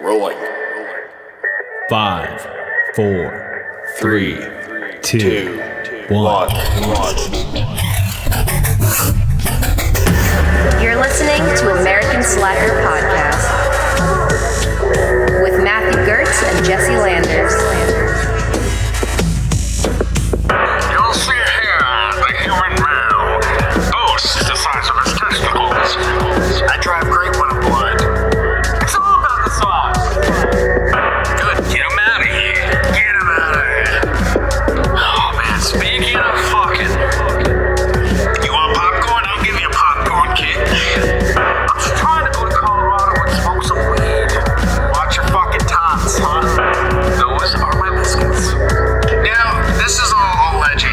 Rolling. 5, 4, 3, 2, 1. You're listening to American Slacker Podcast with Matthew Gertz and Jesse Landers. You'll see here the human male boasts the size of his testicles. I drive great when I'm blood. It's all about the sauce. Good, get him out of here. Get him out of here. Oh man, speaking of fucking, you want popcorn? I'll give you a popcorn kit. I'm just trying to go to Colorado and smoke some weed. Watch your fucking tots, huh? Those are my biscuits. Now, this is all alleged.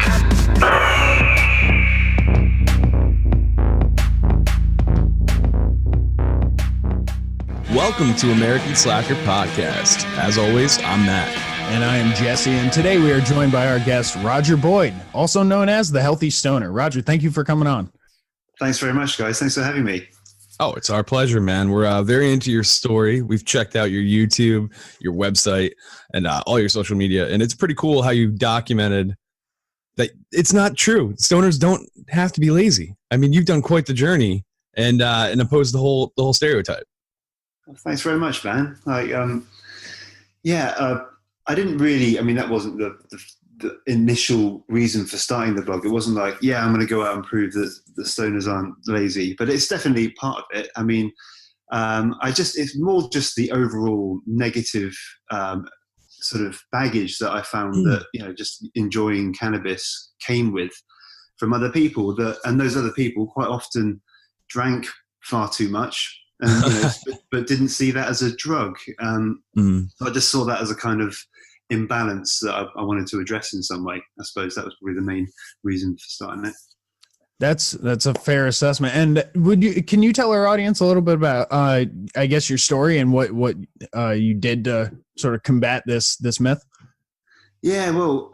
Welcome to American Slacker Podcast. As always, I'm Matt. And I am Jesse, and today we are joined by our guest, Roger Boyd, also known as the Healthy Stoner. Roger, thank you for coming on. Thanks very much, guys. Thanks for having me. Oh, it's our pleasure, man. We're very into your story. We've checked out your YouTube, your website, and all your social media, and it's pretty cool how you documented that it's not true. Stoners don't have to be lazy. I mean, you've done quite the journey and opposed the whole stereotype. Thanks very much, man. I didn't really, that wasn't the initial reason for starting the blog. It wasn't like, I'm going to go out and prove that the stoners aren't lazy, but it's definitely part of it. It's more just the overall negative sort of baggage that I found that, just enjoying cannabis came with from other people and those other people quite often drank far too much. But didn't see that as a drug. So I just saw that as a kind of imbalance that I wanted to address in some way. I suppose that was probably the main reason for starting it. That's a fair assessment. And can you tell our audience a little bit about, I guess, your story and what you did to sort of combat this myth? Yeah, well,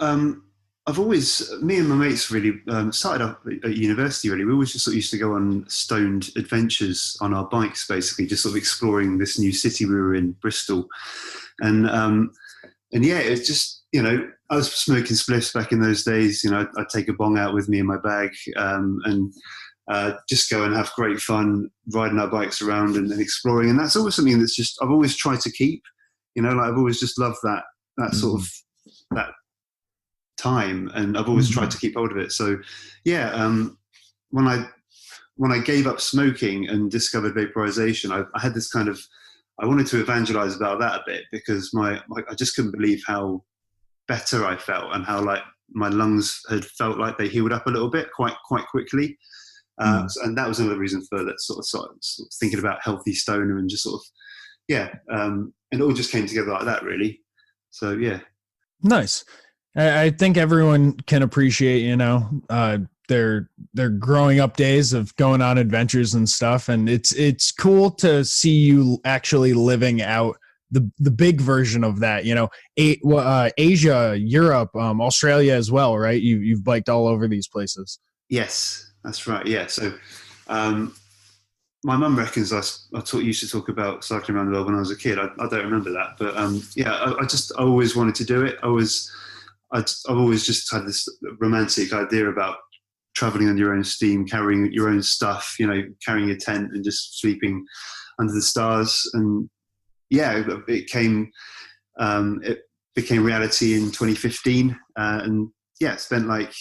me and my mates really started up at university, really. We always just sort of used to go on stoned adventures on our bikes, basically, just sort of exploring this new city we were in, Bristol. It's just, I was smoking spliffs back in those days. I'd take a bong out with me in my bag and just go and have great fun riding our bikes around and exploring. And that's always something that's just, I've always tried to keep, I've always just loved that sort of, that time, and I've always tried to keep hold of it. So when I gave up smoking and discovered vaporization, I had this kind of, I wanted to evangelize about that a bit, because I just couldn't believe how better I felt and how like my lungs had felt like they healed up a little bit quite quickly. And that was another reason for that sort of thinking about Healthy Stoner and just sort of, and it all just came together like that, really. So, yeah. Nice. I think everyone can appreciate, their growing up days of going on adventures and stuff. And it's cool to see you actually living out the big version of that, Asia, Europe, Australia as well, right? You've biked all over these places. Yes, that's right. Yeah. So, my mum reckons I used to talk about cycling around the world when I was a kid. I don't remember that, but I always wanted to do it. I've always just had this romantic idea about traveling on your own steam, carrying your own stuff, carrying a tent and just sleeping under the stars. And it became reality in 2015. Spent like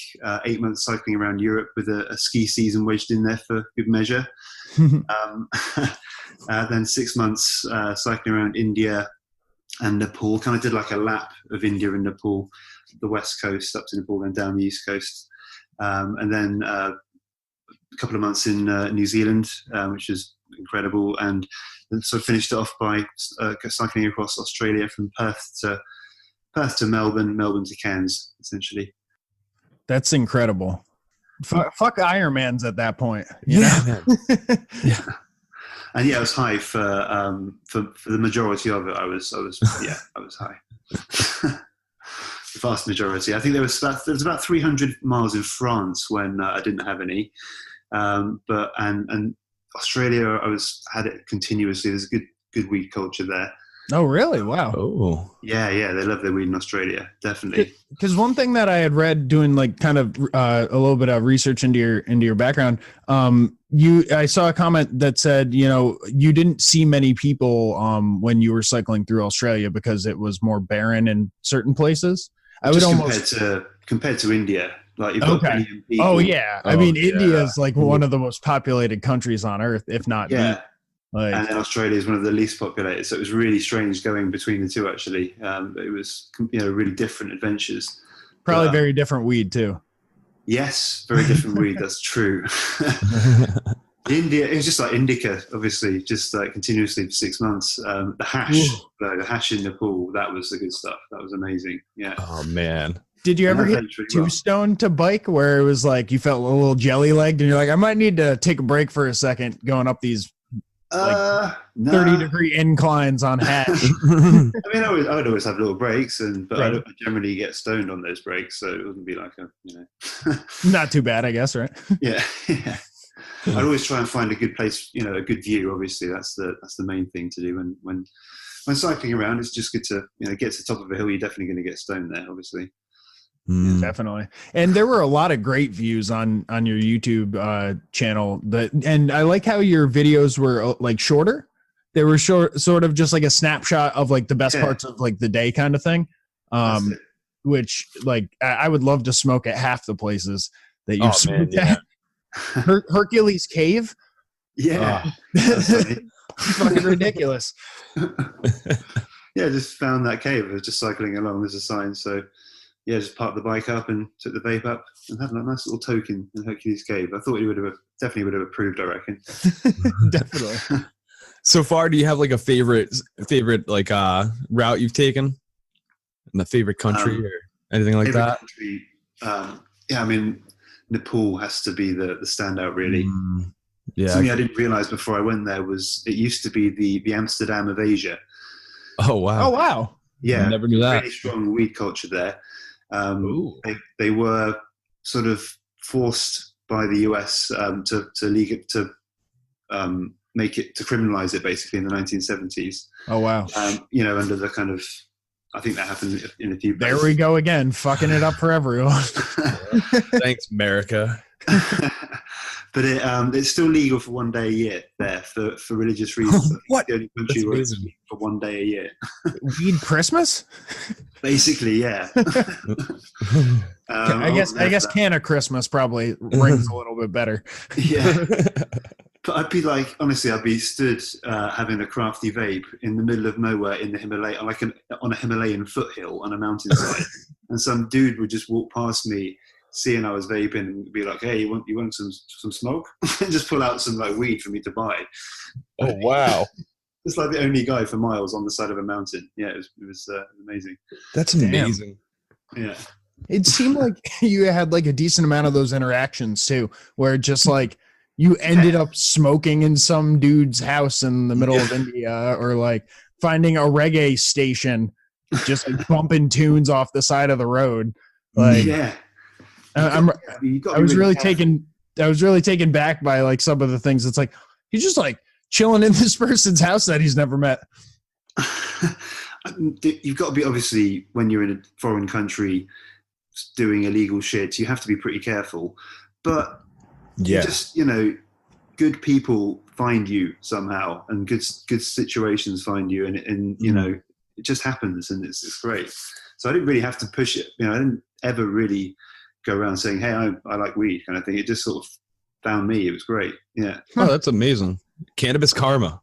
8 months cycling around Europe with a ski season wedged in there for good measure. Then 6 months cycling around India and Nepal. Kind of did like a lap of India and Nepal, the west coast up to Nepal, then down the east coast, and then a couple of months in New Zealand, which is incredible, and then sort of finished it off by cycling across Australia from Perth to Melbourne to Cairns, essentially. That's incredible. Fuck Ironmans at that point. Yeah. And it was high for the majority of it. I was high. The vast majority. I think there was about 300 miles in France when I didn't have any. But Australia, had it continuously. There's a good weed culture there. Oh, really? Wow. Oh, Yeah, they love their weed in Australia, definitely. Because one thing that I had read doing like kind of a little bit of research into your background, I saw a comment that said, you didn't see many people when you were cycling through Australia because it was more barren in certain places. I would Just almost compared to India, like you've got okay. billion people. Oh yeah, I mean India is like Mhm. one of the most populated countries on earth, if not Yeah. like And then Australia is one of the least populated, so it was really strange going between the two. Actually, it was really different adventures. probably But, very different weed too. yes, very different weed. That's true. India, it was just like indica, obviously, just like continuously for 6 months. The hash in Nepal, that was the good stuff. That was amazing. Yeah. oh man. Did you ever And that hit aged really two well. stone to bike where it was like you felt a little jelly legged and you're like, I might need to take a break for a second going up these No. 30-degree inclines on hash? I mean, I would always have little breaks, but Right. I generally get stoned on those breaks, so it wouldn't be like Not too bad, I guess, right? yeah. I'd always try and find a good place, a good view. Obviously, that's the main thing to do. When cycling around, it's just good to get to the top of a hill. You're definitely going to get stoned there, obviously. Mm. Definitely. And there were a lot of great views on your YouTube channel. And I like how your videos were like shorter. They were short, sort of just like a snapshot of like the best parts of like the day kind of thing. That's it. Which like I would love to smoke at half the places that you Oh, smoked man, at. Hercules Cave. Yeah, that's funny. Fucking ridiculous. Yeah, just found that cave. I was just cycling along. There's a sign, so yeah, just parked the bike up and took the vape up and had a nice little token in Hercules Cave. I thought he definitely would have approved, I reckon. Definitely. So far, do you have like a favorite like route you've taken in the favorite country or anything like Favorite that? country, yeah, I mean, Nepal has to be the standout, really. Mm, yeah. Something I didn't realize before I went there was it used to be the Amsterdam of Asia. Oh wow. Oh wow. Yeah, Never knew that. really strong weed culture there. Ooh. They were sort of forced by the US to make it, to criminalize it basically in the 1970s. Oh wow. Under the kind of, I think that happened in a few places. There we go again, fucking it up for everyone. Thanks, America. But it's still legal for 1 day a year there for religious reasons. What? The only country That's where it's amazing. for 1 day a year. Weed Christmas? Basically, yeah. I guess Canna Christmas probably rings a little bit better. Yeah. But I'd be like, honestly, I'd be stood having a crafty vape in the middle of nowhere in the Himalaya, on a Himalayan foothill on a mountainside, and some dude would just walk past me, seeing I was vaping, and be like, "Hey, you want some smoke?" and just pull out some like weed for me to buy. Oh wow. Just like the only guy for miles on the side of a mountain. Yeah, it was amazing. That's Damn. amazing. Yeah. It seemed like you had like a decent amount of those interactions too, where just like you ended up smoking in some dude's house in the middle of India, or like finding a reggae station, just like bumping tunes off the side of the road. Like, Yeah. I was really taken back by like some of the things. It's like he's just like chilling in this person's house that he's never met. You've got to be, obviously, when you're in a foreign country doing illegal shit, you have to be pretty careful. But Yeah. just, good people find you somehow, and good situations find you, and it just happens, and it's great. So I didn't really have to push it. I didn't ever really go around saying, "Hey, I like weed," kind of thing. It just sort of found me. It was great. Yeah. Oh, that's amazing. Cannabis karma.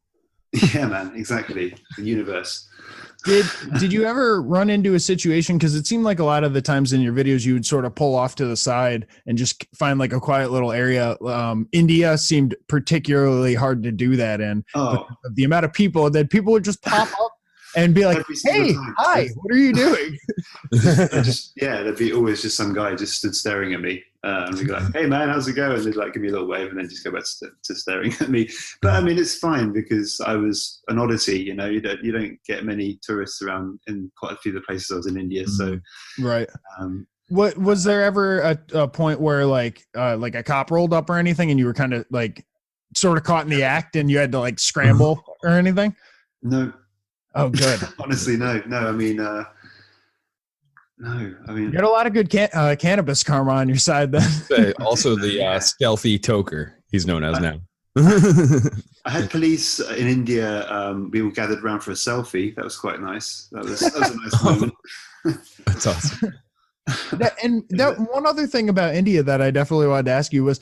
Yeah, man. Exactly. The universe. Did you ever run into a situation, because it seemed like a lot of the times in your videos you would sort of pull off to the side and just find like a quiet little area? India seemed particularly hard to do that in. Oh, The amount of people that people would just pop up and be like, every single "Hey, time. hi, what are you doing?" There'd be always just some guy just stood staring at me, and we'd be like, "Hey man, how's it going?" And they'd like give me a little wave, and then just go back to staring at me. But I mean, it's fine because I was an oddity. You don't get many tourists around in quite a few of the places I was in India. So, Right. um, What was there ever a point where like a cop rolled up or anything, and you were kind of like sort of caught in the act, and you had to like scramble or anything? no, Oh, good. Honestly, no. I mean, You got a lot of good cannabis karma on your side then. Also the stealthy toker, he's known as now. I had police in India. We all gathered around for a selfie. That was quite nice. That was a nice moment. That's awesome. That one other thing about India that I definitely wanted to ask you was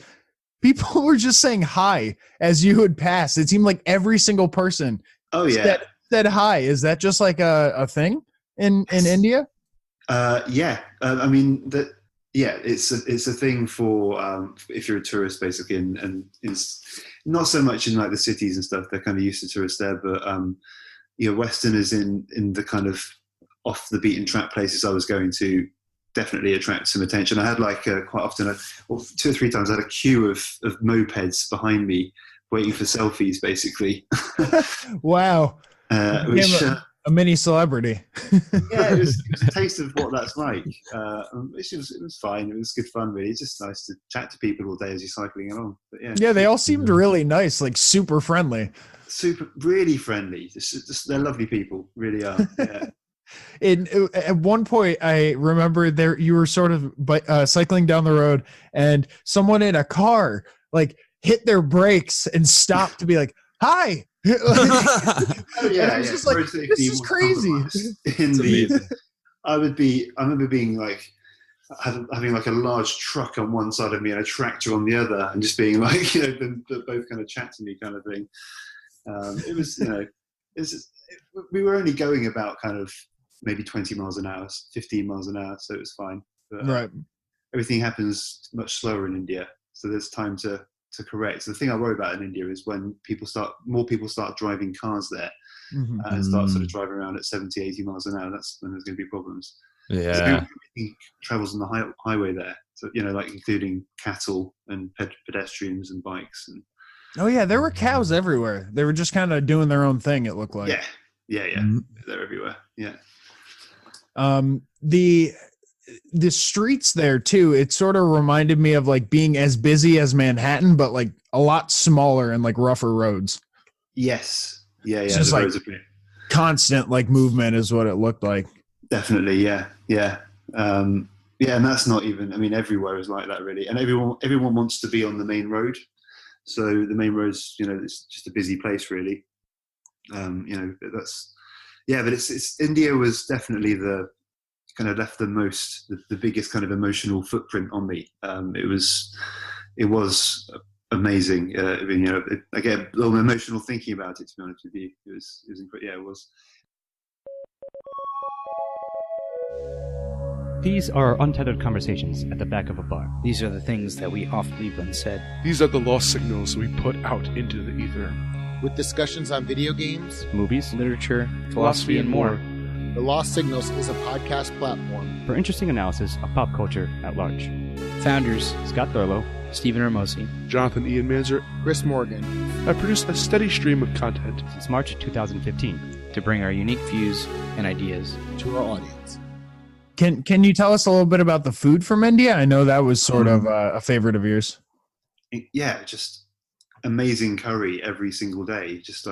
people were just saying hi as you would pass. It seemed like every single person said hi. Is that just like a thing in India? I mean it's a thing for if you're a tourist basically, and it's not so much in like the cities and stuff. They're kind of used to tourists there, but Westerners in the kind of off the beaten track places I was going to definitely attract some attention. I had like quite often, 2 or 3 times, I had a queue of mopeds behind me waiting for selfies, basically. Wow. Which, a mini celebrity. Yeah, it was a taste of what that's like. It was fine. It was good fun, really. It's just nice to chat to people all day as you're cycling along. But yeah, they all seemed really nice, like super friendly. Really friendly. Just they're lovely people, really are. Yeah. At one point, I remember you were sort of cycling down the road, and someone in a car like hit their brakes and stopped to be like, "Hi." I was just like, this is crazy. I remember being like having like a large truck on one side of me and a tractor on the other, and just being like, both kind of chat to me, kind of thing. It was, we were only going about kind of maybe 20 miles an hour, 15 miles an hour, so it was fine. But, right. Everything happens much slower in India, so there's time to correct. So the thing I worry about in India is when more people start driving cars there, and start sort of driving around at 70, 80 miles an hour. That's when there's going to be problems. Yeah. So everything travels on the highway there. So, like including cattle and pedestrians and bikes. And oh yeah, there were cows everywhere. They were just kind of doing their own thing, it looked like. Yeah. Mm-hmm. They're everywhere. Yeah. The streets there too, it sort of reminded me of like being as busy as Manhattan, but like a lot smaller and like rougher roads. Yes. Yeah. It's just like constant like movement is what it looked like. Definitely. Yeah. And that's not even, I mean, everywhere is like that really. And everyone wants to be on the main road. So the main road's, it's just a busy place really. But it's India was definitely the kind of left the biggest kind of emotional footprint on me. It was amazing. I get a little emotional thinking about it, to be honest with you. It was incredible. Yeah, it was. These are untethered conversations at the back of a bar. These are the things that we oft leave unsaid. These are the lost signals we put out into the ether. With discussions on video games, movies, literature, philosophy, and more. The Lost Signals is a podcast platform for interesting analysis of pop culture at large. Founders Scott Thurlow, Stephen Hermosi, Jonathan Ian Manzer, Chris Morgan. I produce a steady stream of content since March 2015 to bring our unique views and ideas to our audience. Can you tell us a little bit about the food from India? I know that was sort of a favorite of yours. Yeah, just amazing curry every single day. Just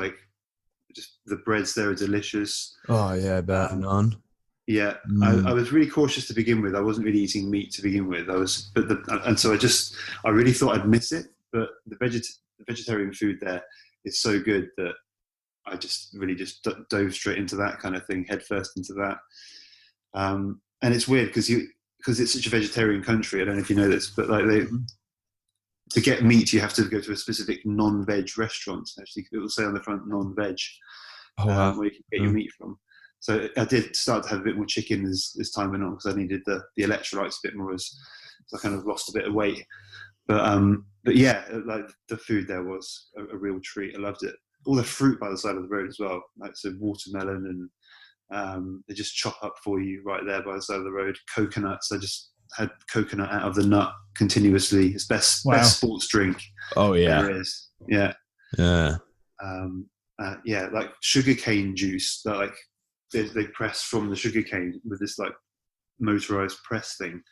the breads there are delicious. Oh yeah, I bet. Naan. Yeah, I was really cautious to begin with. I wasn't really eating meat to begin with. So I really thought I'd miss it. But the vegetarian food there is so good that I just really just dove straight into that kind of thing, head first into that. And it's weird because it's such a vegetarian country. I don't know if you know this, but like to get meat, you have to go to a specific non-veg restaurant. Actually, it will say on the front non-veg, where you can get your meat from. So I did start to have a bit more chicken as time went on because I needed the electrolytes a bit more as I kind of lost a bit of weight. But yeah, like the food there was a real treat. I loved it. All the fruit by the side of the road as well, like so watermelon and they just chop up for you right there by the side of the road. Coconuts, I just had coconut out of the nut continuously. It's best sports drink. Oh yeah, there is. Yeah. Like sugarcane juice that like they press from the sugarcane with this like motorized press thing.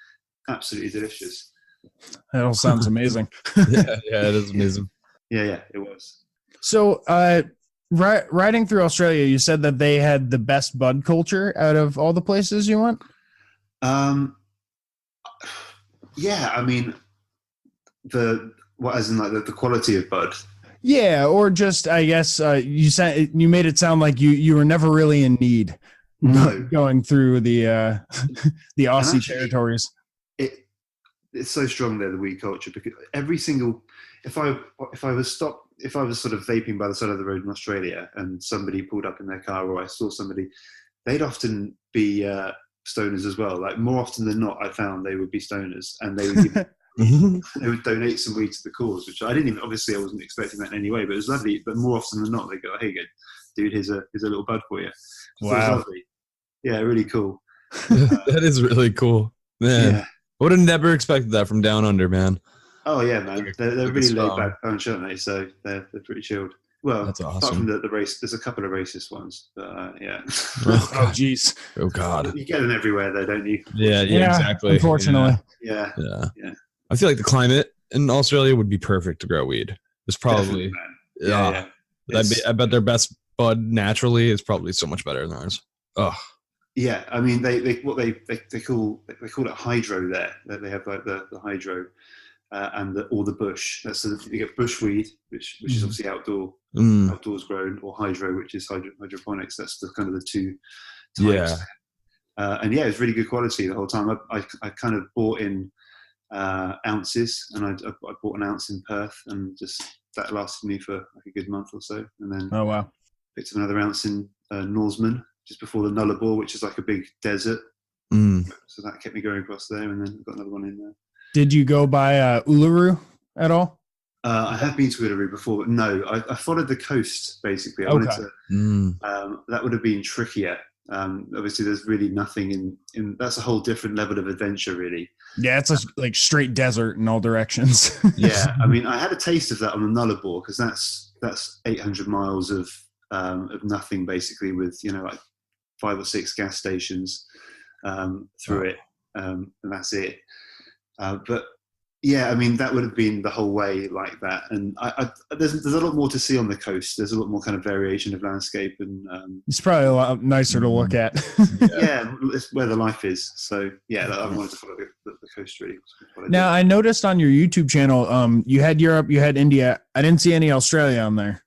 Absolutely delicious. That all sounds amazing. yeah, it is amazing. Yeah, it was. So riding through Australia, you said that they had the best bud culture out of all the places you went. Yeah, I mean, as in like the quality of bud. Yeah, or just I guess you made it sound like you were never really in need. No. Going through the Aussie actually, territories. It's so strong there, the weed culture, because every single if I was sort of vaping by the side of the road in Australia and somebody pulled up in their car or I saw somebody, they'd often be stoners as well. Like more often than not, I found they would be stoners and they would give they would donate some weed to the cause, which I didn't even, obviously I wasn't expecting that in any way, but it was lovely. But more often than not, they go, "Hey, dude, here's a little bud for you." So it was lovely. Yeah, really cool. That is really cool, man. Yeah. Would have never expected that from down under, man. Oh yeah, man. They're really laid back bunch, aren't they? So they're pretty chilled. Well, that's awesome. Apart from the race, there's a couple of racist ones, but yeah. Oh jeez. Oh god. You get them everywhere, though, don't you? Yeah, exactly. Unfortunately. Yeah. I feel like the climate in Australia would be perfect to grow weed. It's probably I bet their best bud naturally is probably so much better than ours. Oh. Yeah, I mean they call it hydro there. They have like the hydro and the bush. You get bush weed, which is obviously outdoors grown, or hydro, which is hydroponics. That's the kind of the two types. Yeah. And yeah, it was really good quality the whole time. I kind of bought in ounces, and I bought an ounce in Perth, and just that lasted me for like a good month or so. And then picked up another ounce in Norseman just before the Nullarbor, which is like a big desert. So that kept me going across there, and then got another one in there. Did you go by Uluru at all? I have been to Uluru before, but no, I followed the coast basically. I wanted to. That would have been trickier. Obviously, there's really nothing in. That's a whole different level of adventure, really. Yeah, it's like straight desert in all directions. Yeah, I mean, I had a taste of that on the Nullarbor because that's 800 miles of nothing basically, with like 5 or 6 gas stations through it, and that's it. But yeah, I mean, that would have been the whole way like that. And there's a lot more to see on the coast. There's a lot more kind of variation of landscape, and it's probably a lot nicer to look at. Yeah, it's where the life is. So yeah, I wanted to follow the coast really. Now I noticed on your YouTube channel, you had Europe, you had India. I didn't see any Australia on there.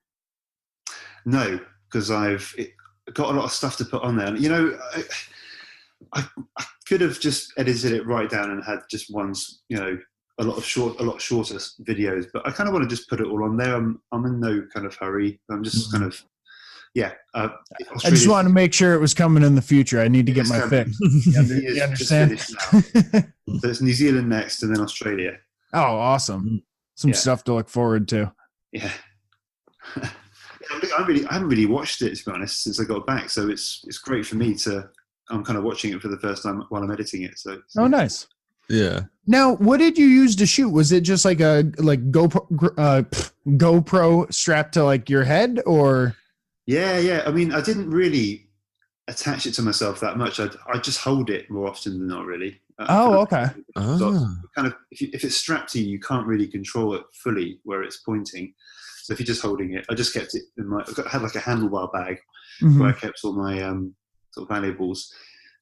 No, because I've got a lot of stuff to put on there. And, I could have just edited it right down and had just ones, a lot shorter videos, but I kind of want to just put it all on there. I'm in no kind of hurry. I'm just kind of, I just want to make sure it was coming in the future. I need to get my fix. You understand? So it's New Zealand next, and then Australia. Oh, awesome! Some stuff to look forward to. Yeah. I haven't really watched it, to be honest, since I got back. So it's great for me I'm kind of watching it for the first time while I'm editing it. So oh, nice. Yeah. Now, what did you use to shoot? Was it just like a GoPro strapped to like your head, or? Yeah. I mean, I didn't really attach it to myself that much. I just hold it more often than not, really. Okay. Kind of, if it's strapped to you can't really control it fully where it's pointing. So if you're just holding it, I just kept it in I had like a handlebar bag where I kept all my sort of valuables.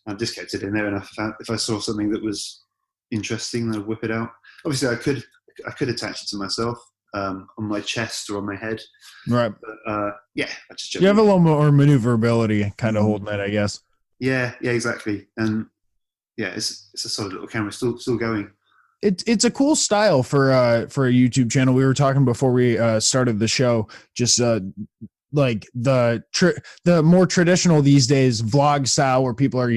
I just kept it in there, and if I saw something that was interesting, I'd whip it out. Obviously, I could attach it to myself on my chest or on my head. Right. But, I just you have a little more maneuverability, kind of holding it, I guess. Yeah, exactly. And yeah, it's a solid little camera, still going. It's a cool style for a YouTube channel. We were talking before we started the show, just like the more traditional these days vlog style, where people are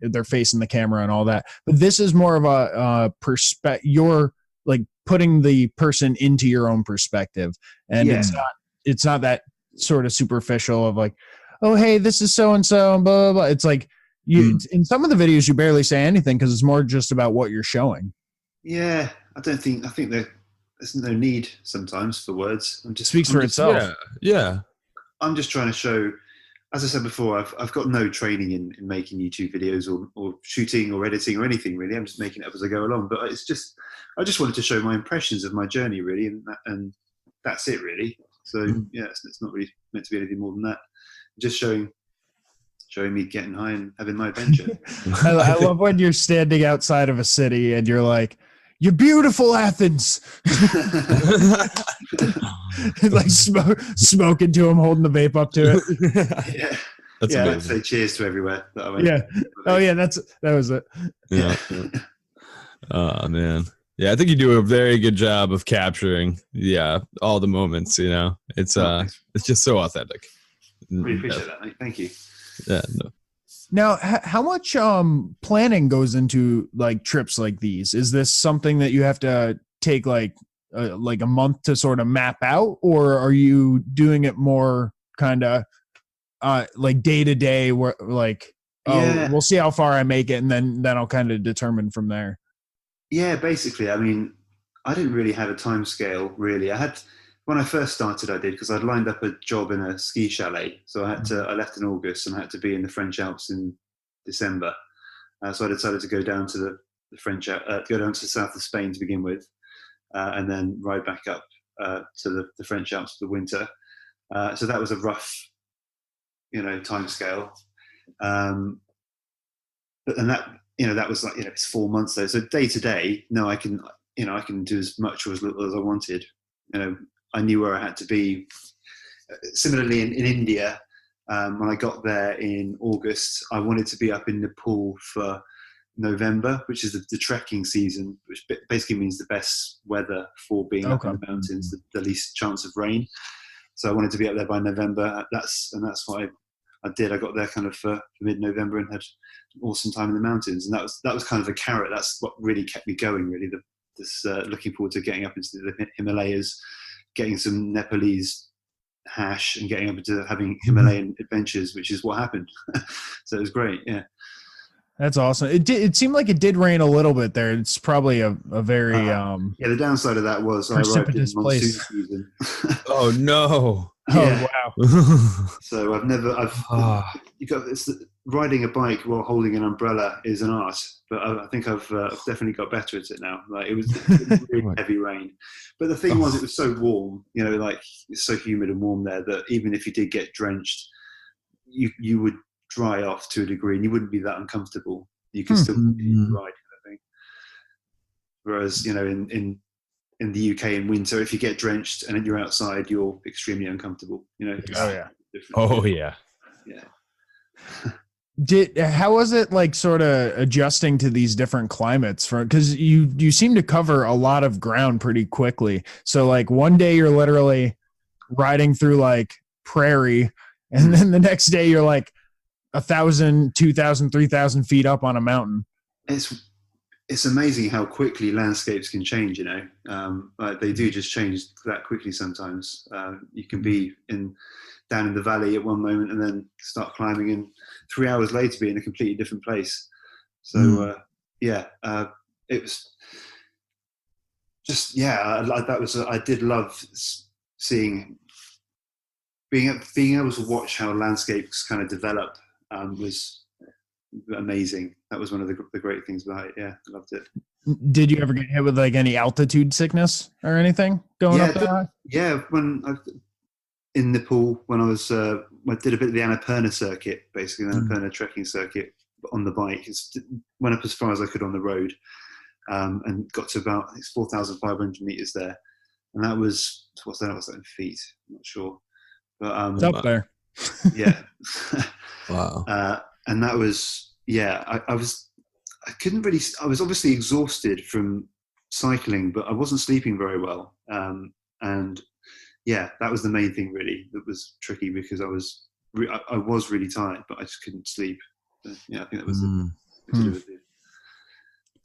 they're facing the camera and all that. But this is more of a you're like putting the person into your own perspective, and it's not that sort of superficial of like, oh hey, this is so and so, and blah blah blah. It's like in some of the videos you barely say anything because it's more just about what you're showing. Yeah, I think there's no need sometimes for words. Speaks for itself. Yeah. I'm just trying to show, as I said before, I've got no training in making YouTube videos or shooting or editing or anything really. I'm just making it up as I go along. But I just wanted to show my impressions of my journey really, and that's it really. So yeah, it's not really meant to be anything more than that. Just showing me getting high and having my adventure. I love when you're standing outside of a city and you're like, "You're beautiful, Athens." Like smoking to him, holding the vape up to it. Yeah, That's I'd amazing. say cheers to everywhere that I went. Yeah. Oh yeah, that was it. Yeah. Oh man. Yeah, I think you do a very good job of capturing all the moments, It's it's just so authentic. Really appreciate that, mate. Thank you. Yeah, no. Now, how much planning goes into like trips like these? Is this something that you have to take like a month to sort of map out, or are you doing it more kind of like day to day, where like, we'll see how far I make it, and then I'll kind of determine from there? Yeah, basically. I mean, I didn't really have a time scale, really. When I first started, I did, because I'd lined up a job in a ski chalet. So I left in August and I had to be in the French Alps in December. So I decided to go down to the go down to the south of Spain to begin with, and then ride back up to the French Alps for the winter. So that was a rough, time scale. And that was like, it's 4 months though. So day to day, I can do as much or as little as I wanted. I knew where I had to be. Similarly in India, when I got there in August, I wanted to be up in Nepal for November, which is the trekking season, which basically means the best weather for being up in the mountains, the least chance of rain. So I wanted to be up there by November. That's what I did. I got there kind of for mid-November and had an awesome time in the mountains. And that was kind of a carrot. That's what really kept me going, really. Looking forward to getting up into the Himalayas, getting some Nepalese hash and getting up into having Himalayan adventures, which is what happened. So it was great. Yeah. That's awesome. It seemed like it did rain a little bit there. It's probably a very the downside of that was I arrived in monsoon season. Oh no. Yeah. Oh wow. So riding a bike while holding an umbrella is an art, but I think I've definitely got better at it now. Like it was really heavy rain, but the thing was, it was so warm, like it's so humid and warm there that even if you did get drenched, you would dry off to a degree and you wouldn't be that uncomfortable. You can still ride kind of thing. Whereas, in the UK in winter, if you get drenched and then you're outside, you're extremely uncomfortable. Oh yeah. Yeah. How was it like sort of adjusting to these different climates? Because you seem to cover a lot of ground pretty quickly. So like one day you're literally riding through like prairie, and then the next day you're like 1,000, 2,000, 3,000 feet up on a mountain. It's amazing how quickly landscapes can change, like they do just change that quickly sometimes. You can be down in the valley at one moment and then start climbing, and 3 hours later be in a completely different place. So it was just I did love seeing being able to watch how landscapes kind of develop. Was amazing. That was one of the great things about it. Yeah, I loved it. Did you ever get hit with like any altitude sickness or anything going up there? Yeah, in Nepal, when I did a bit of the Annapurna circuit, basically the Annapurna trekking circuit on the bike. Went up as far as I could on the road, and got to about 4,500 meters there, and that was what's that in feet? I'm not sure, but it's up there. Yeah. Wow. And that was, I couldn't really, I was obviously exhausted from cycling, but I wasn't sleeping very well. And that was the main thing really that was tricky, because I was really tired, but I just couldn't sleep. But, I think that was to do with the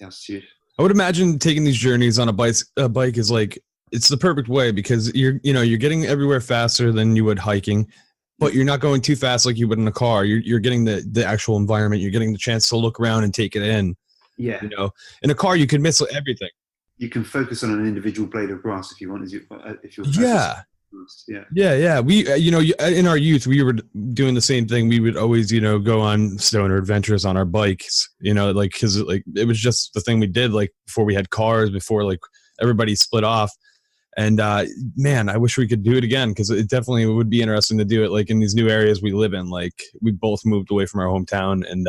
altitude. I would imagine taking these journeys on a bike is like, it's the perfect way, because you're getting everywhere faster than you would hiking, but you're not going too fast like you would in a car. You're getting the actual environment. You're getting the chance to look around and take it in. Yeah. In a car, you could miss everything. You can focus on an individual blade of grass if you want. If you're Yeah. We, in our youth, we were doing the same thing. We would always, go on stoner adventures on our bikes, because it was just the thing we did, like before we had cars, before like everybody split off. And man, I wish we could do it again, because it definitely would be interesting to do it like in these new areas we live in. Like we both moved away from our hometown, and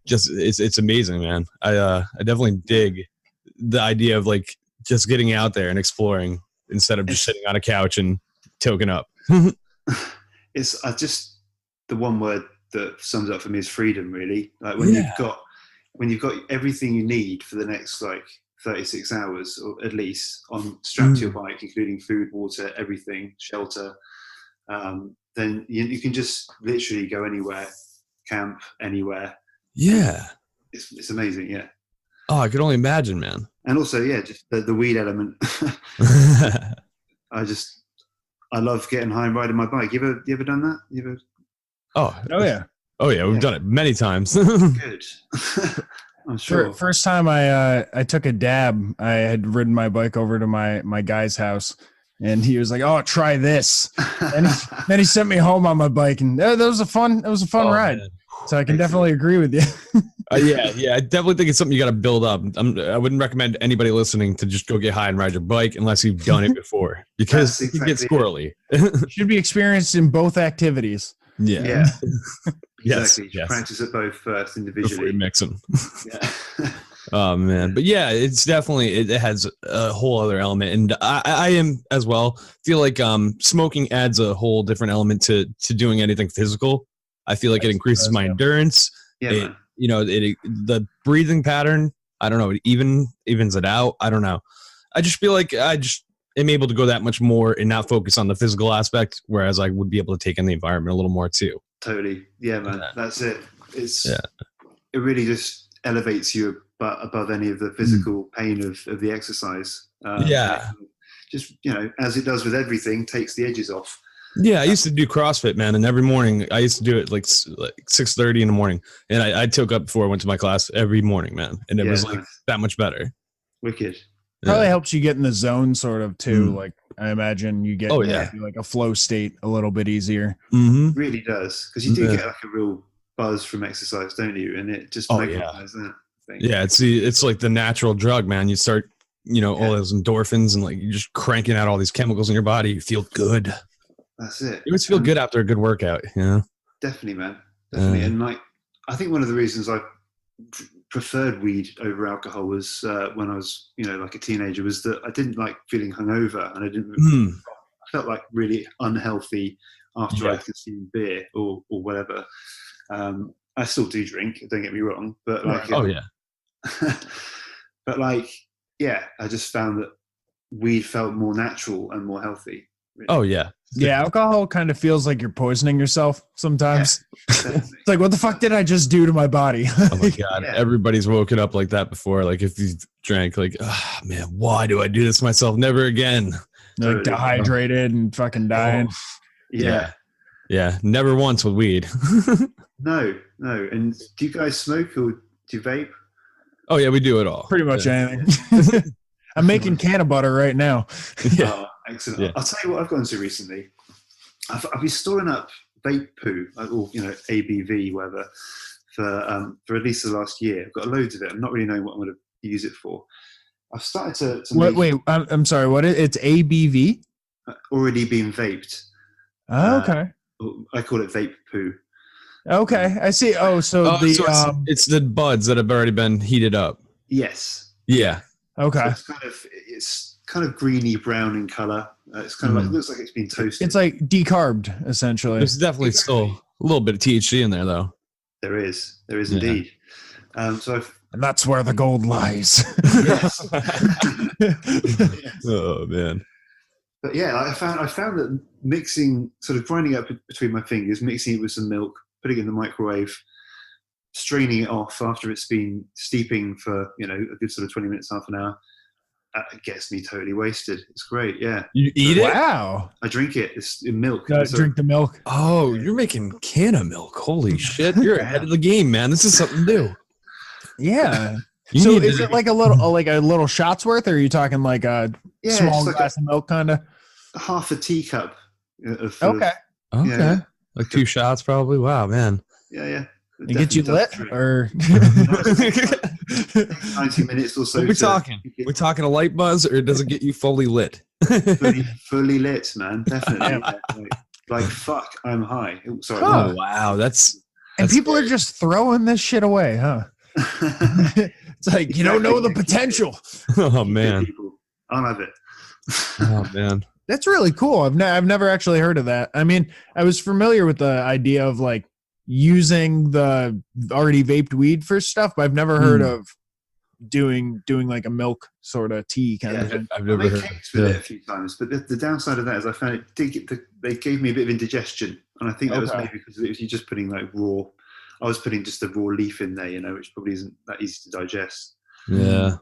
just it's amazing, man. I definitely dig the idea of like just getting out there and exploring instead of just sitting on a couch and toking up. It's just the one word that sums up for me is freedom, really. Like when you've got everything you need for the next like 36 hours or at least strapped to your bike, including food, water, everything, shelter, then you can just literally go anywhere, camp anywhere. Yeah, it's amazing. Yeah. Oh, I could only imagine, man. And also, yeah, just the weed element. I love getting high and riding my bike. You ever done that? Oh yeah. Oh yeah, we've done it many times. Good. I'm sure. First time I took a dab, I had ridden my bike over to my guy's house, and he was like, "Oh, try this." And then he sent me home on my bike, and that was a fun ride. Man. So I can definitely agree with you. Yeah, I definitely think it's something you got to build up. I wouldn't recommend anybody listening to just go get high and ride your bike unless you've done it before, because you get squirrely. Should be experienced in both activities. Yeah. Yes. Exactly. Yes. Practice it both first individually. Before you mix them. Yeah. Oh man, but yeah, it's definitely, it has a whole other element, and I am as well. Feel like smoking adds a whole different element to doing anything physical. I feel like it increases my endurance. Yeah, the breathing pattern, I don't know, it evens it out. I don't know. I just feel like I just am able to go that much more and not focus on the physical aspect, whereas I would be able to take in the environment a little more too. Totally. Yeah, man. That's it. It really just elevates you above any of the physical pain of the exercise. Just, as it does with everything, takes the edges off. Yeah, I used to do CrossFit, man, and every morning I used to do it like 6:30 in the morning, and I took up before I went to my class every morning, man, and it was like that much better. Wicked. Probably helps you get in the zone sort of too. Like I imagine you get like a flow state a little bit easier. Mm-hmm. Really does, because you do get like a real buzz from exercise, don't you? And it just magnifies that thing. Yeah, it's like the natural drug, man. You start, all those endorphins, and like you're just cranking out all these chemicals in your body. You feel good. That's it. You always feel good after a good workout. Definitely, man. Definitely. And like, I think one of the reasons I preferred weed over alcohol was when I was, like a teenager, was that I didn't like feeling hungover, and I felt like really unhealthy after I'd consumed beer or whatever. I still do drink, don't get me wrong, but like, but like, I just found that weed felt more natural and more healthy. Really. Oh yeah. Yeah, alcohol kind of feels like you're poisoning yourself sometimes. It's like, what the fuck did I just do to my body? Oh my God. Everybody's woken up like that before. Like if you drank, like, oh man, why do I do this to myself? Never again. Like dehydrated and fucking dying. Yeah. Yeah. Never once with weed. No. And do you guys smoke or do you vape? Oh yeah, we do it all. Pretty much anything. I'm making can butter right now. Oh, excellent. Yeah. I'll tell you what I've gone to recently. I've been storing up vape poo, or ABV, whatever, for at least the last year. I've got loads of it. I'm not really knowing what I'm going to use it for. I've started to wait. I'm sorry. What it's ABV? Already been vaped. Oh, okay. I call it vape poo. Okay, I see. Oh, so it's the buds that have already been heated up. Yes. Yeah. Okay. So it's kind of greeny brown in color. It's kind of like, it looks like it's been toasted. It's like decarbed, essentially. There's definitely still a little bit of THC in there, though. There is indeed. And that's where the gold lies. Oh man. But yeah, I found that mixing, sort of grinding up between my fingers, mixing it with some milk, putting it in the microwave, straining it off after it's been steeping for a good sort of 20 minutes, half an hour, it gets me totally wasted. It's great. Yeah. You eat it? Wow. I drink it. It's in milk. Drink the milk. Oh, you're making can of milk. Holy shit. You're ahead of the game, man. This is something new. Yeah. So is it like a little shot's worth, or are you talking like a small glass of milk kind of? Half a teacup. Okay. Like 2 shots probably. Wow, man. Yeah. It gets you lit, or 90 minutes or so. What are we talking? We're talking a light buzz, or does it get you fully lit? fully lit, man. Definitely. Like fuck, I'm high. Oh, sorry. Oh wow, that's people scary. are just throwing this shit away, huh? It's like you don't know the potential. Oh man. I'll have it. Oh man. That's really cool. I've never actually heard of that. I mean, I was familiar with the idea of like using the already vaped weed for stuff, but I've never heard of doing like a milk sort of tea kind of thing. I've never heard cakes with it a few times, but the downside of that is I found they gave me a bit of indigestion, and I think that was maybe because if you're just putting like raw, I was putting just a raw leaf in there, which probably isn't that easy to digest. Yeah.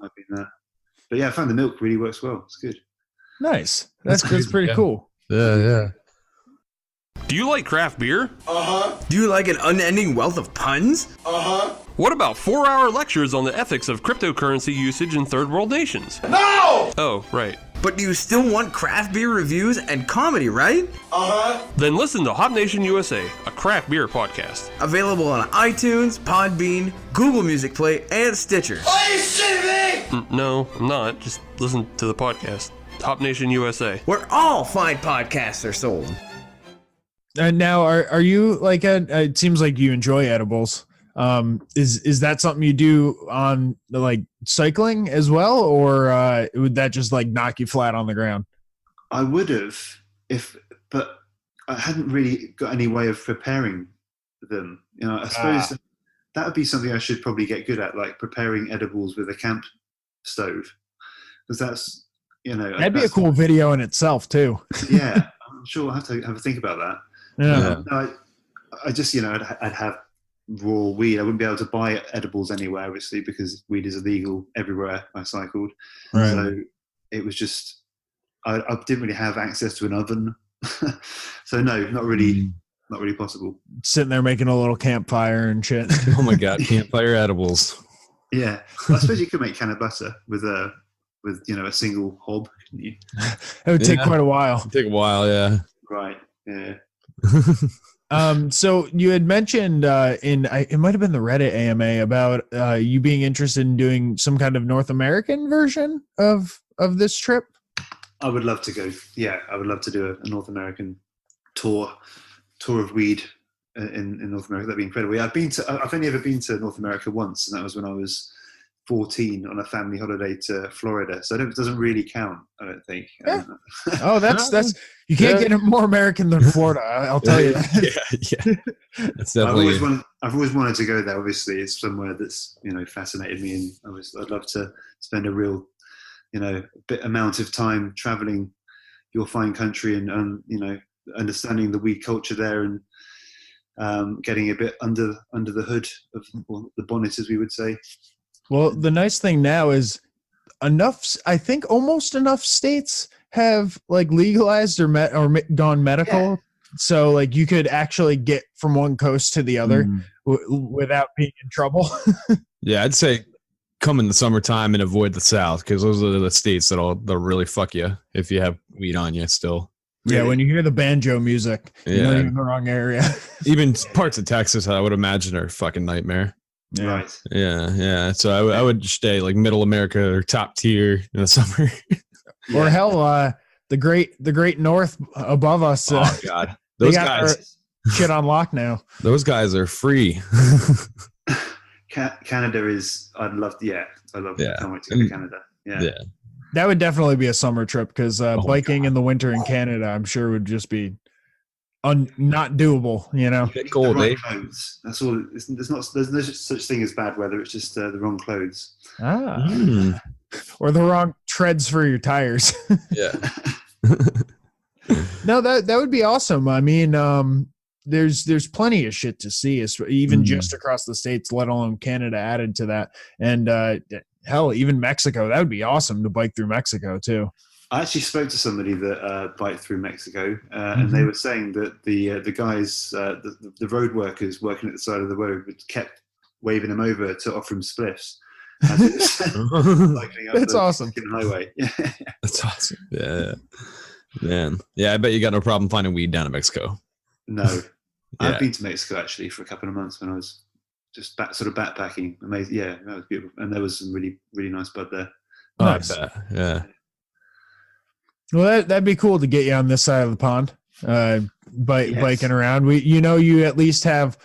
But yeah, I found the milk really works well. It's good. Nice. That's pretty cool. Yeah. Do you like craft beer? Uh-huh. Do you like an unending wealth of puns? Uh-huh. What about 4-hour lectures on the ethics of cryptocurrency usage in third world nations? No! Oh, right. But you still want craft beer reviews and comedy, right? Uh-huh. Then listen to Hop Nation USA, a craft beer podcast. Available on iTunes, Podbean, Google Music Play, and Stitcher. Are you shitting me? No, I'm not. Just listen to the podcast. Hop Nation USA. Where all fine podcasts are sold. And now, are you like it seems like you enjoy edibles. Is that something you do on like cycling as well, or would that just like knock you flat on the ground? I would have but I hadn't really got any way of preparing them. I suppose that would be something I should probably get good at, like preparing edibles with a camp stove, because that's that'd be a cool video in itself too. Yeah, I'm sure I'll have to have a think about that. Yeah. I just I'd have raw weed. I wouldn't be able to buy edibles anywhere, obviously, because weed is illegal everywhere I cycled. Right. So it was just I didn't really have access to an oven. So no, not really possible. Sitting there making a little campfire and shit. Oh my god, campfire edibles. Yeah, I suppose you could make can of butter with a single hob, couldn't you? It would take quite a while. It'd take a while, yeah. Right. Yeah. So you had mentioned it might have been the Reddit AMA about you being interested in doing some kind of North American version of this trip. I would love to go. Yeah, I would love to do a North American tour of weed in North America. That'd be incredible. Yeah, I've only ever been to North America once, and that was when I was 14 on a family holiday to Florida. So it doesn't really count, I don't think. Yeah. Oh, that's you can't get more American than Florida. I'll tell you. Yeah. That's definitely. I've always wanted to go there. Obviously, it's somewhere that's fascinated me, and I'd love to spend a real bit amount of time traveling your fine country and understanding the weed culture there, and getting a bit under the hood of the bonnet, as we would say. Well, the nice thing now is I think almost enough states have like legalized or gone medical. Yeah. So like you could actually get from one coast to the other without being in trouble. Yeah, I'd say come in the summertime and avoid the South, because those are the states they'll really fuck you if you have weed on you still. Yeah, when you hear the banjo music, you're in the wrong area. Even parts of Texas, I would imagine, are a fucking nightmare. Yeah. Right. Yeah. So I would stay like middle America or top tier in the summer. Or hell, the great north above us. Oh God, those guys shit on lock now. Those guys are free. Canada is. I'd love. Yeah, I love. Yeah. Can't wait to go to Canada. Yeah. That would definitely be a summer trip, because biking in the winter in Canada, I'm sure, would just be not doable. Cold, the wrong clothes. That's all. There's no such thing as bad weather. It's just the wrong clothes. Or the wrong treads for your tires. Yeah. No, that would be awesome. I mean, there's plenty of shit to see, even just across the states, let alone Canada added to that. And hell, even Mexico. That would be awesome to bike through Mexico too. I actually spoke to somebody that biked through Mexico, and they were saying that the guys, the road workers working at the side of the road, kept waving them over to offer him spliffs. That's awesome. Highway. That's awesome. Yeah, man. Yeah, I bet you got no problem finding weed down in Mexico. No, I've been to Mexico actually for a couple of months when I was just sort of backpacking. Amazing. Yeah, that was beautiful. And there was some really, really nice bud there. Oh, Nice. I bet. Yeah. Well, that'd be cool to get you on this side of the pond, biking around. You at least have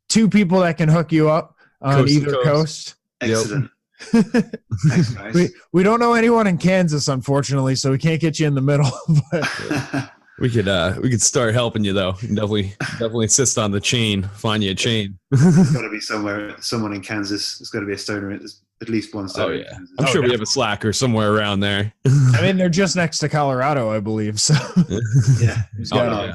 two people that can hook you up on Coast to either coast. Excellent. Thanks, guys. We don't know anyone in Kansas, unfortunately, so we can't get you in the middle. But We could start helping you though. Definitely insist on the chain. Find you a chain. There's got to be someone in Kansas. There's got to be a stoner. There's at least one stoner. Oh in yeah, Kansas. I'm sure we have a slacker somewhere around there. I mean, they're just next to Colorado, I believe. So Yeah. Oh, yeah.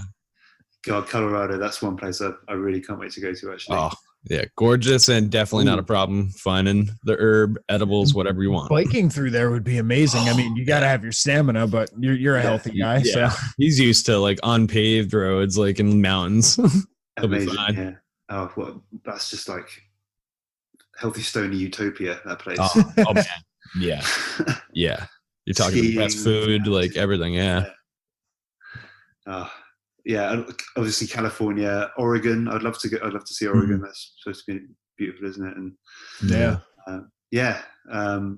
God, Colorado. That's one place I really can't wait to go to. Actually. Oh yeah, gorgeous and definitely not a problem finding the herb, edibles, whatever you want. biking through there would be amazing. I mean, you got to have your stamina, but you're a healthy guy. Yeah, So he's used to like unpaved roads, like in mountains. He'll be Amazing. fine. Yeah. Oh, well, that's just like healthy stoner utopia. That place. Oh man, yeah. You're talking the best food, like everything. Yeah. Yeah, and obviously California, Oregon. I'd love to see Oregon. That's supposed to be beautiful, isn't it? And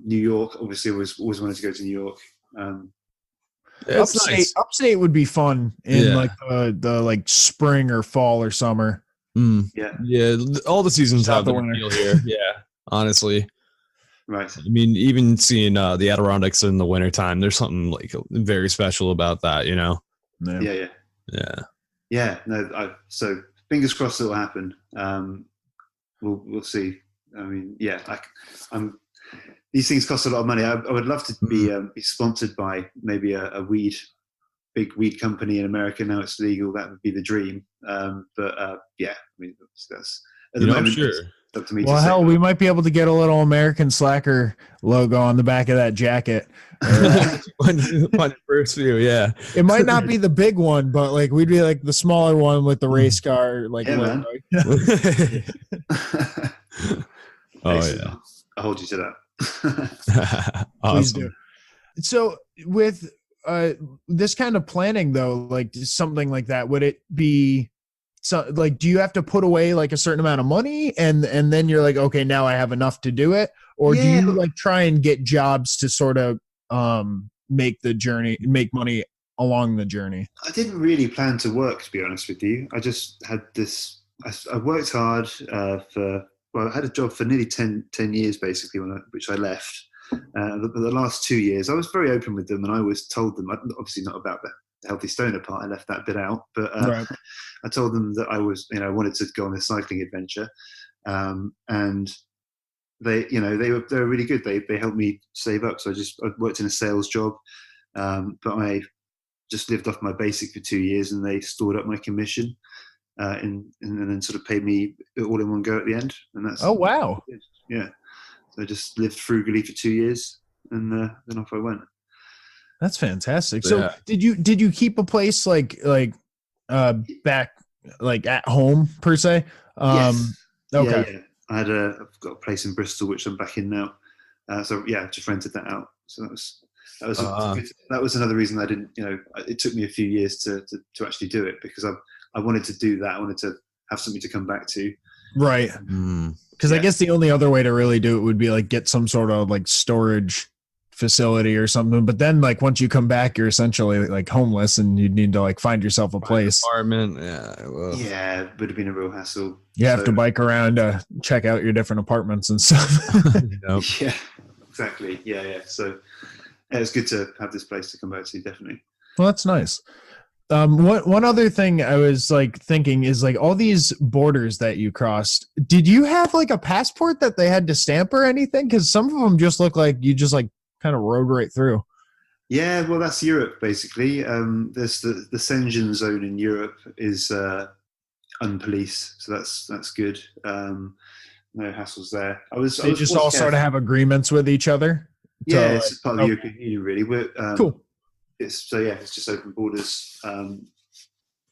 New York. Obviously, always wanted to go to New York. It's nice. Upstate would be fun in like the like spring or fall or summer. Yeah. All the seasons have the their winter. appeal here. Yeah, honestly. Right. I mean, even seeing the Adirondacks in the wintertime, there's something like very special about that, you know? Yeah. No, so fingers crossed it'll happen. We'll see. I mean, these things cost a lot of money. I would love to be sponsored by maybe a big weed company in America. Now it's legal. That would be the dream. I mean, that's at the moment. Sure. It's up to me Well, to say. hell, we might be able to get a little American Slacker logo on the back of that jacket. on first view, yeah. It might not be the big one, but like we'd be like the smaller one with the race car, like Yeah, logo. Yeah. I'll hold you to that. Please do. So with this kind of planning though, like something like that, would it be like, do you have to put away like a certain amount of money and then you're like, okay, now I have enough to do it? Or do you like try and get jobs to sort of make money along the journey? I didn't really plan to work, to be honest with you. I just had this. I worked hard I had a job for nearly 10 years basically, which I left. The last 2 years, I was very open with them, and I always told them, obviously not about the healthy stoner part, I left that bit out, but Right. I told them that I was, wanted to go on this cycling adventure, and they were really good. They helped me save up. So I worked in a sales job, but I just lived off my basic for 2 years, and they stored up my commission, and then sort of paid me all in one go at the end. And that's wow. Yeah. So I just lived frugally for 2 years, and then off I went. That's fantastic. So did you keep a place like back like at home per se? Yes. Okay. Yeah. I've got a place in Bristol which I'm back in now. So yeah, just rented that out. So that was another reason I didn't. It took me a few years to actually do it, because I wanted to do that. I wanted to have something to come back to. Right. Because I guess the only other way to really do it would be like get some sort of like storage facility or something. But then like once you come back, you're essentially like homeless, and you'd need to like find yourself a place. Apartment. Yeah. Well. Yeah, it would have been a real hassle. You have to bike around to check out your different apartments and stuff. Yeah, exactly. Yeah. So it's good to have this place to come back to, definitely. Well, that's nice. One other thing I was like thinking is like all these borders that you crossed, did you have like a passport that they had to stamp or anything? Because some of them just look like you just like kind of rode right through. Yeah, well, that's Europe basically. There's the Schengen zone in Europe is unpoliced, so that's good. No hassles there. They just all sort of have agreements with each other. Yeah, it's part of the European Union, really. We're cool. It's just open borders.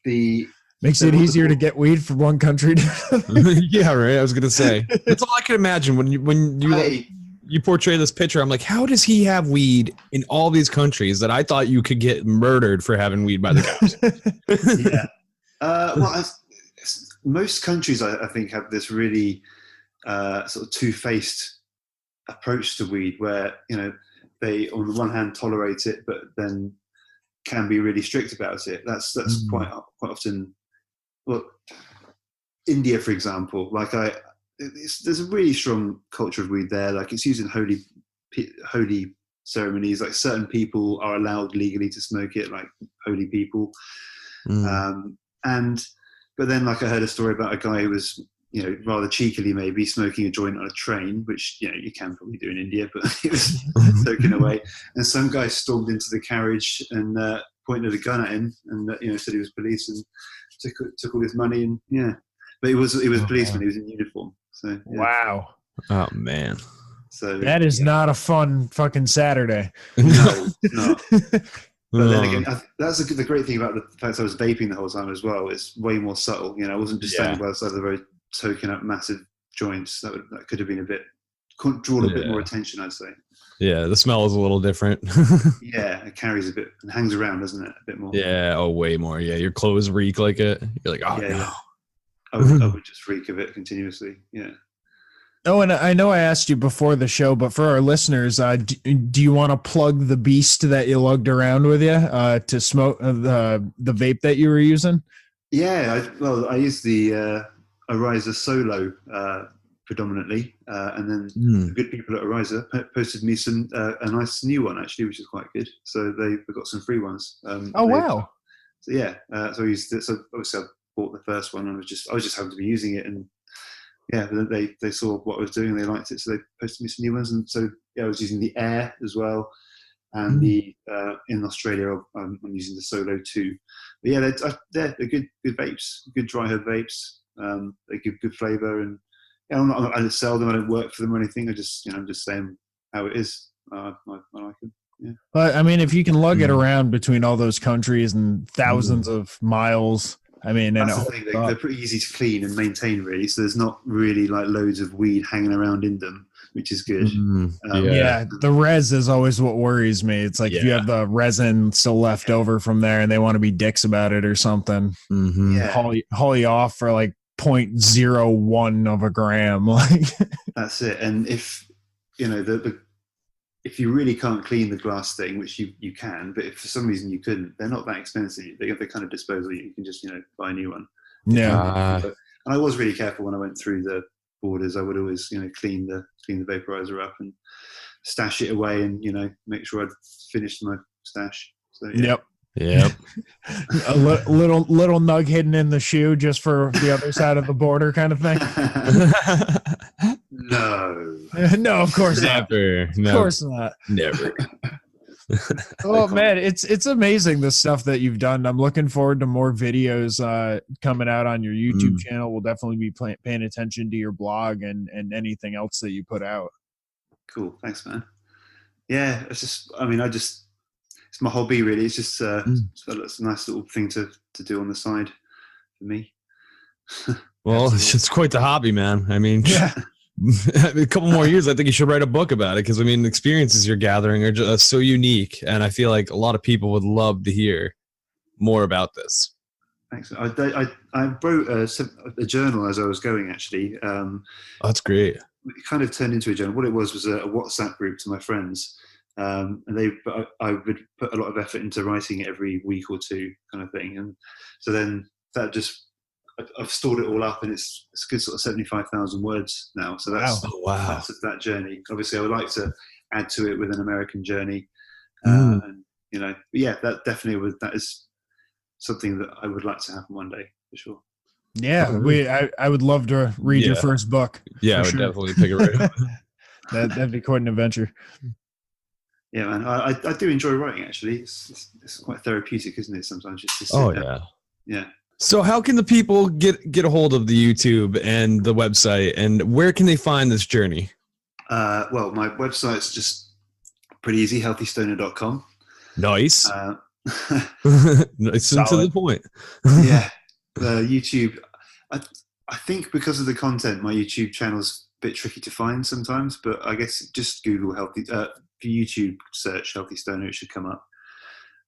Makes it easier to get weed from one country to Yeah, right. I was gonna say that's all I can imagine when you portray this picture. I'm like, how does he have weed in all these countries that I thought you could get murdered for having weed by the cops? Yeah. Most countries, I think, have this really sort of two-faced approach to weed, where they on the one hand tolerate it, but then can be really strict about it. That's quite often. Well, India, for example, there's a really strong culture of weed there. Like it's used in holy ceremonies. Like certain people are allowed legally to smoke it, like holy people. But then, like I heard a story about a guy who was, rather cheekily maybe smoking a joint on a train, which you can probably do in India, but it was taken away. And some guy stormed into the carriage and pointed a gun at him, and said he was police and took all his money and But it was a policeman. He was in uniform. So yeah. Wow. Oh man. So that is not a fun fucking Saturday. No, it's not. But then again, that's the great thing about the fact I was vaping the whole time as well. It's way more subtle. I wasn't just standing by the side of the road toking up massive joints. That could have been drawn a bit more attention, I'd say. Yeah, the smell is a little different. Yeah, it carries a bit and hangs around, doesn't it? A bit more. Yeah, way more. Yeah, your clothes reek like it. You're like, oh no. Yeah. I would just reek of it continuously. Yeah. Oh, and I know I asked you before the show, but for our listeners, do you want to plug the beast that you lugged around with you to smoke the vape that you were using? Yeah, I use the Ariza Solo predominantly, and then the good people at Ariza posted me a nice new one actually, which is quite good. So they've got some free ones. Wow! So yeah, so I used it. So obviously I bought the first one, and I was just happened to be using it, and yeah, they saw what I was doing, they liked it, so they posted me some new ones. And so I was using the Air as well, and the in Australia I'm using the Solo 2. But yeah, they're good vapes, good dry herb vapes. They give good flavour, and I don't sell them, I don't work for them or anything. I'm just saying how it is. I like them. Yeah. But I mean, if you can lug it around between all those countries and thousands of miles. I mean, that's the thing. They're pretty easy to clean and maintain, really. So there's not really like loads of weed hanging around in them, which is good. The res is always what worries me. It's like if you have the resin still left over from there, and they want to be dicks about it or something, haul you off for like 0.01 of a gram. Like that's it. And if if you really can't clean the glass thing, which you can, but if for some reason you couldn't, they're not that expensive. They're kind of disposable. You can just buy a new one. Yeah. And I was really careful when I went through the borders. I would always clean the vaporizer up and stash it away, and make sure I'd finished my stash. So Yep. A little nug hidden in the shoe just for the other side of the border kind of thing. No, of course not. Of course not. Never. Oh man, it's amazing the stuff that you've done. I'm looking forward to more videos coming out on your YouTube channel. We'll definitely be paying attention to your blog and anything else that you put out. Cool, thanks, man. Yeah, it's my hobby, really. It's just it's a nice little thing to do on the side for me. Well, it's quite the hobby, man. I mean, a couple more years, I think you should write a book about it, because the experiences you're gathering are just so unique, and I feel like a lot of people would love to hear more about this. Thanks. I wrote a journal as I was going, actually. That's great. It kind of turned into a journal. What it was a WhatsApp group to my friends. And I would put a lot of effort into writing it every week or two, kind of thing. And so then I've stored it all up, and it's a good sort of 75,000 words now. So that's that journey. Obviously, I would like to add to it with an American journey. And, but yeah, that is something that I would like to happen one day, for sure. Yeah, I would love to read your first book. Yeah, I would definitely pick it right up. That'd be quite an adventure. Yeah, man, I do enjoy writing, actually. It's quite therapeutic, isn't it, sometimes, just to sit there. Yeah. So how can the people get a hold of the YouTube and the website, and where can they find this journey? Well, my website's just pretty easy, healthystoner.com. Nice. Nice and to the point. Yeah. YouTube, I think because of the content, my YouTube channel's a bit tricky to find sometimes, but I guess just Google YouTube search Healthy Stoner, it should come up.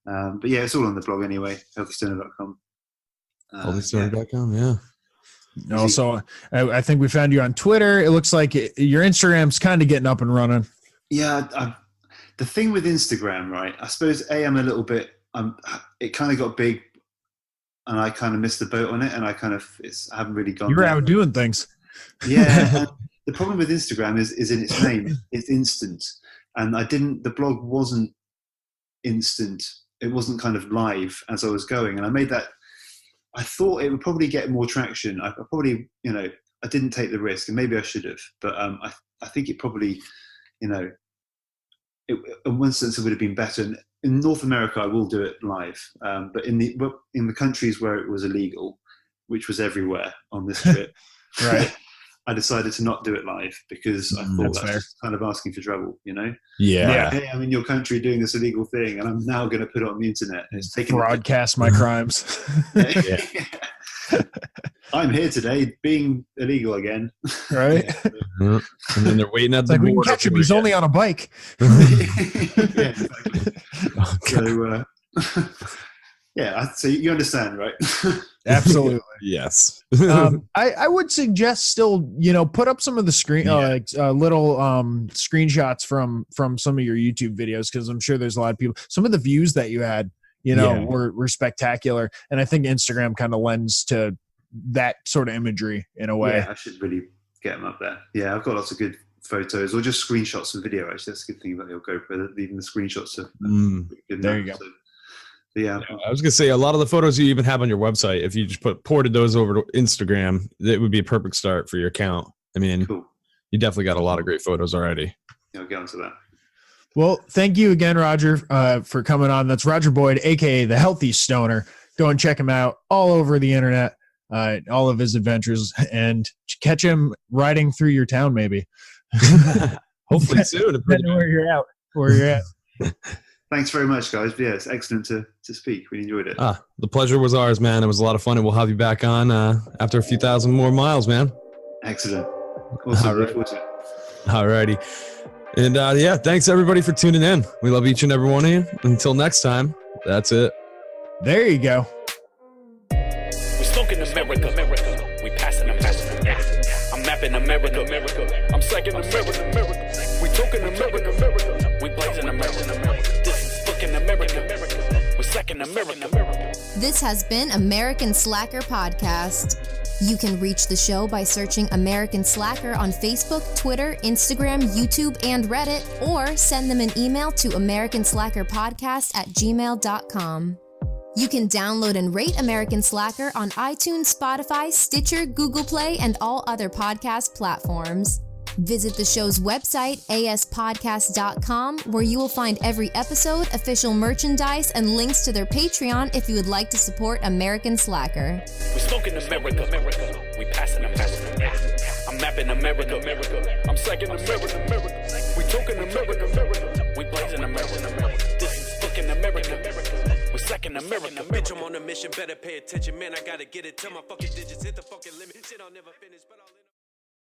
But yeah, it's all on the blog anyway, healthystoner.com. Healthystoner.com, yeah. Also, I think we found you on Twitter. It looks like your Instagram's kind of getting up and running. Yeah, the thing with Instagram, right? I suppose I'm a little bit. It kind of got big, and I kind of missed the boat on it, and I haven't really gone. You're out doing things. Yeah. And the problem with Instagram is in its name. It's instant, and the blog wasn't instant. It wasn't kind of live as I was going, and I made that. I thought it would probably get more traction. I probably, I didn't take the risk, and maybe I should have. But I think it probably, in one sense, it would have been better. And in North America, I will do it live. But in the countries where it was illegal, which was everywhere on this trip, right, I decided to not do it live because I thought that's just kind of asking for trouble, Yeah. Hey, I'm in your country doing this illegal thing, and I'm now going to put it on the internet. And it's taking broadcast my crimes. I'm here today, being illegal again. Right. And then they're waiting at the we can border. catch him. He's only on a bike. Yeah, exactly. So, so you understand, right? Absolutely. Yes. I would suggest still, put up some of the little screenshots from some of your YouTube videos, because I'm sure there's a lot of people. Some of the views that you had, were spectacular, and I think Instagram kind of lends to that sort of imagery in a way. Yeah, I should really get them up there. Yeah, I've got lots of good photos, or just screenshots of video. Actually, that's a good thing about your GoPro. Even the screenshots are good. There you go. So, yeah, I was gonna say a lot of the photos you even have on your website, if you just ported those over to Instagram, it would be a perfect start for your account. I mean, cool. You definitely got a lot of great photos already. I'll get onto that. Well, thank you again, Roger, for coming on. That's Roger Boyd, aka the Healthy Stoner. Go and check him out all over the internet, all of his adventures, and catch him riding through your town, maybe. Hopefully soon. Depending where you're at. Thanks very much, guys. Yeah, it's excellent to speak. We enjoyed it. The pleasure was ours, man. It was a lot of fun, and we'll have you back on after a few thousand more miles, man. Excellent. Awesome. All righty. And thanks everybody for tuning in. We love each and every one of you. Until next time, that's it. There you go. We smoking America. We passing America. I'm mapping America. I'm second America. We talking America. We blazing America. This is fucking America. We're second America. This has been American Slacker Podcast. You can reach the show by searching American Slacker on Facebook, Twitter, Instagram, YouTube, and Reddit, or send them an email to americanslackerpodcast@gmail.com. You can download and rate American Slacker on iTunes, Spotify, Stitcher, Google Play, and all other podcast platforms. Visit the show's website, aspodcast.com, where you will find every episode, official merchandise, and links to their Patreon if you would like to support American Slacker. We smoking America. We passing America. I'm mapping America. I'm second America. We talking America. We blazing America. This is fucking America. We're second America. Bitch, I'm on a mission. Better pay attention, man. I gotta get it till my fucking digits hit the fucking limit. Shit, I'll never finish, but I'll